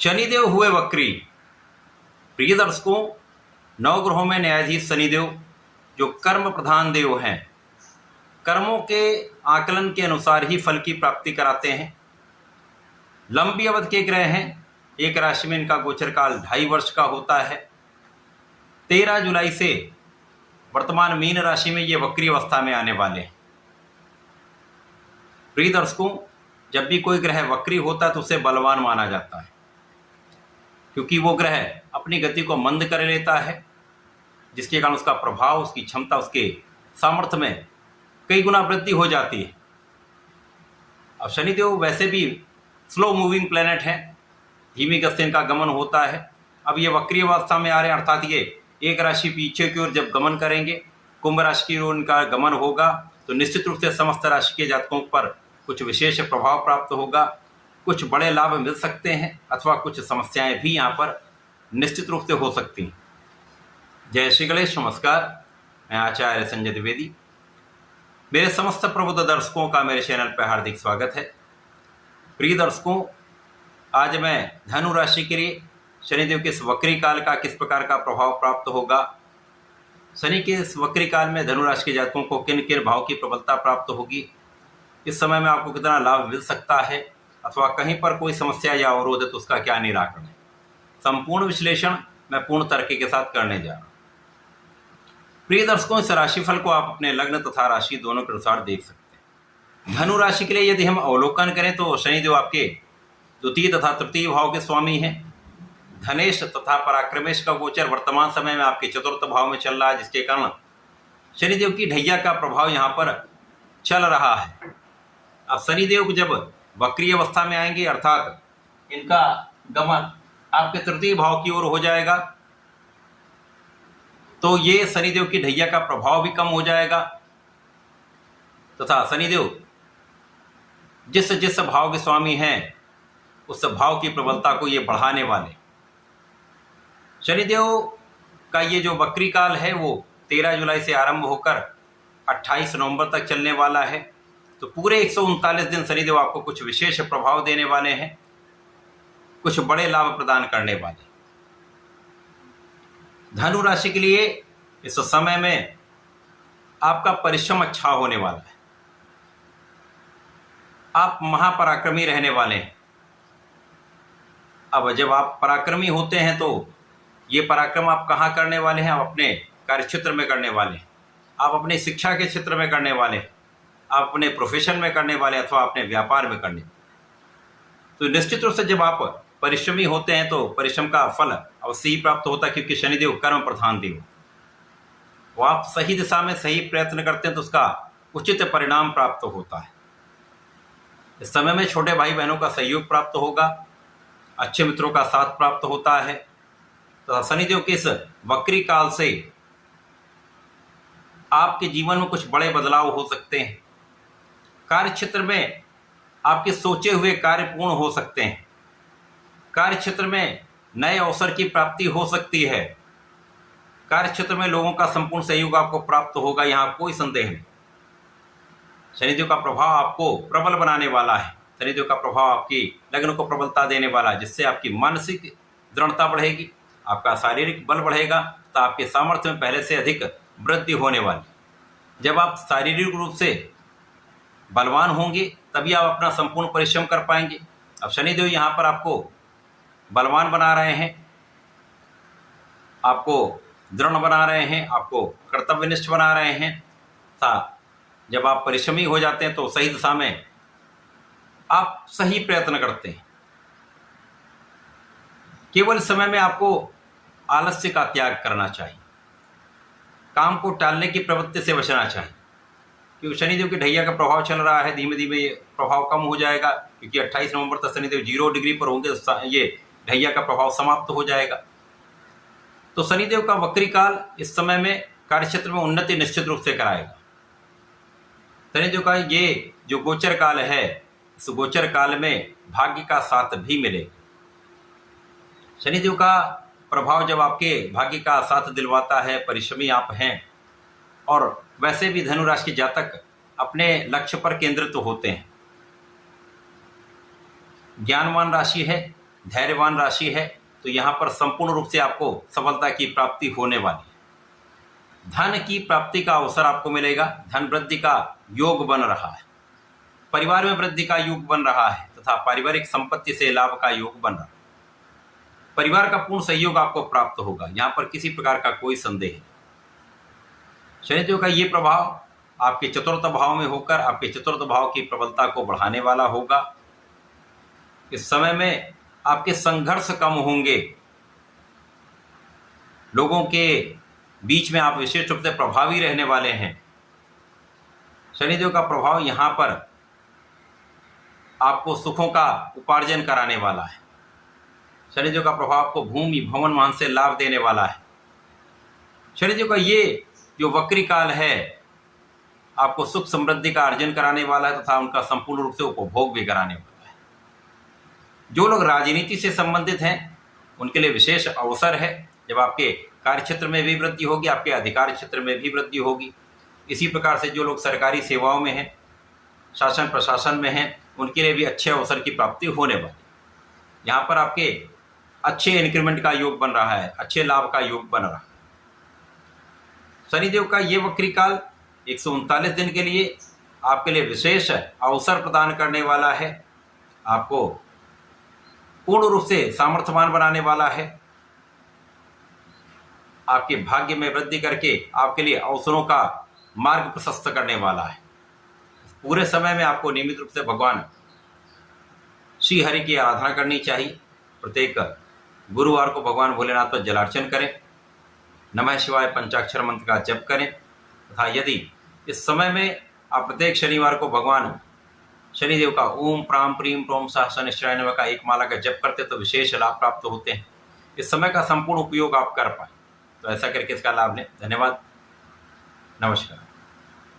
शनिदेव हुए वक्री। प्रिय दर्शकों, नवग्रहों में न्यायाधीश शनिदेव जो कर्म प्रधान देव हैं, कर्मों के आकलन के अनुसार ही फल की प्राप्ति कराते हैं। लंबी अवधि के ग्रह हैं। एक राशि में इनका गोचर काल 2.5 वर्ष का होता है। 13 जुलाई से वर्तमान मीन राशि में ये वक्री अवस्था में आने वाले हैं। प्रिय दर्शकों, जब भी कोई ग्रह वक्री होता है तो उसे बलवान माना जाता है, क्योंकि वो ग्रह अपनी गति को मंद कर लेता है, जिसके कारण उसका प्रभाव, उसकी क्षमता, उसके सामर्थ्य में कई गुना वृद्धि हो जाती है। अब शनिदेव वैसे भी स्लो मूविंग प्लेनेट है, धीमी गति से इनका गमन होता है। अब ये वक्री अवस्था में आ रहे हैं, अर्थात ये एक राशि पीछे की ओर जब गमन करेंगे, कुंभ राशि की ओर इनका गमन होगा, तो निश्चित रूप से समस्त राशि के जातकों पर कुछ विशेष प्रभाव प्राप्त होगा। कुछ बड़े लाभ मिल सकते हैं अथवा कुछ समस्याएं भी यहाँ पर निश्चित रूप से हो सकती हैं। जय श्री गणेश, नमस्कार। मैं आचार्य संजय द्विवेदी। मेरे समस्त प्रबुद्ध दर्शकों का मेरे चैनल पर हार्दिक स्वागत है। प्रिय दर्शकों, आज मैं धनु राशि के लिए शनिदेव के इस वक्री काल का किस प्रकार का प्रभाव प्राप्त होगा, शनि के इस वक्री काल में धनु राशि के जातकों को किन किन भाव की प्रबलता प्राप्त होगी, इस समय में आपको कितना लाभ मिल सकता है अथवा कहीं पर कोई समस्या या अवरोध है तो उसका क्या निराकरण है, संपूर्ण विश्लेषण मैं पूर्ण तर्क के साथ करने जा रहा हूँ। प्रिय दर्शकों, इस राशिफल को आप अपने लग्न तथा राशि दोनों के अनुसार देख सकते हैं। धनु राशि के लिए यदि हम अवलोकन करें तो शनिदेव आपके द्वितीय तथा तृतीय भाव के स्वामी हैं। धनेश तथा पराक्रमेश का गोचर वर्तमान समय में आपके चतुर्थ भाव में चल रहा है, जिसके कारण शनिदेव की ढैया का प्रभाव यहाँ पर चल रहा है। अब शनिदेव जब वक्री अवस्था में आएंगे, अर्थात इनका गमन आपके तृतीय भाव की ओर हो जाएगा, तो ये शनिदेव की ढैया का प्रभाव भी कम हो जाएगा तथा शनिदेव जिस जिस भाव के स्वामी हैं उस भाव की प्रबलता को ये बढ़ाने वाले। शनिदेव का ये जो वक्री काल है वो 13 जुलाई से आरंभ होकर 28 नवंबर तक चलने वाला है। तो पूरे 139 दिन शनिदेव आपको कुछ विशेष प्रभाव देने वाले हैं, कुछ बड़े लाभ प्रदान करने वाले। धनु राशि के लिए इस समय में आपका परिश्रम अच्छा होने वाला है। आप महापराक्रमी रहने वाले हैं। अब जब आप पराक्रमी होते हैं तो ये पराक्रम आप कहाँ करने वाले हैं? आप अपने कार्यक्षेत्र में करने वाले हैं, आप अपने शिक्षा के क्षेत्र में करने वाले हैं, आप अपने प्रोफेशन में करने वाले अथवा अपने व्यापार में करने। तो निश्चित रूप से जब आप परिश्रमी होते हैं तो परिश्रम का फल अवश्य ही प्राप्त होता है, क्योंकि शनिदेव कर्म प्रधान देव। वो आप सही दिशा में सही प्रयत्न करते हैं तो उसका उचित परिणाम प्राप्त होता है। इस समय में छोटे भाई बहनों का सहयोग प्राप्त होगा, अच्छे मित्रों का साथ प्राप्त होता है। तो शनिदेव के इस वक्री काल से आपके जीवन में कुछ बड़े बदलाव हो सकते हैं। कार्य क्षेत्र में आपके सोचे हुए कार्य पूर्ण हो सकते हैं। कार्य क्षेत्र में नए अवसर की प्राप्ति हो सकती है। कार्य क्षेत्र में लोगों का संपूर्ण सहयोग आपको प्राप्त होगा, यहाँ कोई संदेह नहीं। शनिदेव का प्रभाव आपको प्रबल बनाने वाला है। शनिदेव का प्रभाव आपकी लग्न को प्रबलता देने वाला है, जिससे आपकी मानसिक दृढ़ता बढ़ेगी, आपका शारीरिक बल बढ़ेगा, तो आपके सामर्थ्य में पहले से अधिक वृद्धि होने वाली। जब आप शारीरिक रूप से बलवान होंगे तभी आप अपना संपूर्ण परिश्रम कर पाएंगे। अब शनिदेव यहाँ पर आपको बलवान बना रहे हैं, आपको दृढ़ बना रहे हैं, आपको कर्तव्यनिष्ठ बना रहे हैं। जब आप परिश्रमी हो जाते हैं तो सही दिशा में आप सही प्रयत्न करते हैं। केवल समय में आपको आलस्य का त्याग करना चाहिए, काम को टालने की प्रवृत्ति से बचना चाहिए, क्योंकि शनिदेव की ढैया का प्रभाव चल रहा है। धीमे धीमे ये प्रभाव कम हो जाएगा, क्योंकि 28 नवंबर तक शनिदेव 0 डिग्री पर होंगे, ये ढैया का प्रभाव समाप्त हो जाएगा। तो शनिदेव का वक्री काल इस समय में कार्यक्षेत्र में उन्नति निश्चित रूप से कराएगा। शनिदेव का ये जो गोचर काल है, इस गोचर काल में भाग्य का साथ भी मिलेगा। शनिदेव का प्रभाव जब आपके भाग्य का साथ दिलवाता है, परिश्रमी आप हैं, और वैसे भी धनु राशि के जातक अपने लक्ष्य पर केंद्रित होते हैं। ज्ञानवान राशि है, धैर्यवान राशि है, तो यहाँ पर संपूर्ण रूप से आपको सफलता की प्राप्ति होने वाली है। धन की प्राप्ति का अवसर आपको मिलेगा, धन वृद्धि का योग बन रहा है, परिवार में वृद्धि का योग बन रहा है तथा पारिवारिक संपत्ति से लाभ का योग बन रहा है। परिवार का पूर्ण सहयोग आपको प्राप्त होगा, यहाँ पर किसी प्रकार का कोई संदेह नहीं। शनिदेव का ये प्रभाव आपके चतुर्थ भाव में होकर आपके चतुर्थ भाव की प्रबलता को बढ़ाने वाला होगा। इस समय में आपके संघर्ष कम होंगे, लोगों के बीच में आप विशेष रूप से प्रभावी रहने वाले हैं। शनिदेव का प्रभाव यहाँ पर आपको सुखों का उपार्जन कराने वाला है। शनिदेव का प्रभाव आपको भूमि भवन वाहन से लाभ देने वाला है। शनिदेव का ये जो वक्री काल है आपको सुख समृद्धि का अर्जन कराने वाला है तथा उनका संपूर्ण रूप से उपभोग भी कराने वाला है। जो लोग राजनीति से संबंधित हैं उनके लिए विशेष अवसर है, जब आपके कार्य क्षेत्र में भी वृद्धि होगी, आपके अधिकार क्षेत्र में भी वृद्धि होगी। इसी प्रकार से जो लोग सरकारी सेवाओं में हैं, शासन प्रशासन में हैं, उनके लिए भी अच्छे अवसर की प्राप्ति होने वाली। यहाँ पर आपके अच्छे इंक्रीमेंट का योग बन रहा है, अच्छे लाभ का योग बन रहा है। शनिदेव का ये वक्री काल 139 दिन के लिए आपके लिए विशेष अवसर प्रदान करने वाला है, आपको पूर्ण रूप से सामर्थ्यवान बनाने वाला है, आपके भाग्य में वृद्धि करके आपके लिए अवसरों का मार्ग प्रशस्त करने वाला है। पूरे समय में आपको नियमित रूप से भगवान श्री हरि की आराधना करनी चाहिए। प्रत्येक गुरुवार को भगवान भोलेनाथ पर जलार्चन करें, नमः शिवाय पंचाक्षर मंत्र का जप करें तथा यदि इस समय में आप प्रत्येक शनिवार को भगवान शनिदेव का ओम प्राम प्रीम प्रोम सह शनिश्चराय नमः का एक माला का जप करते तो विशेष लाभ प्राप्त होते हैं। इस समय का संपूर्ण उपयोग आप कर पाए, तो ऐसा करके इसका लाभ लें। धन्यवाद, नमस्कार।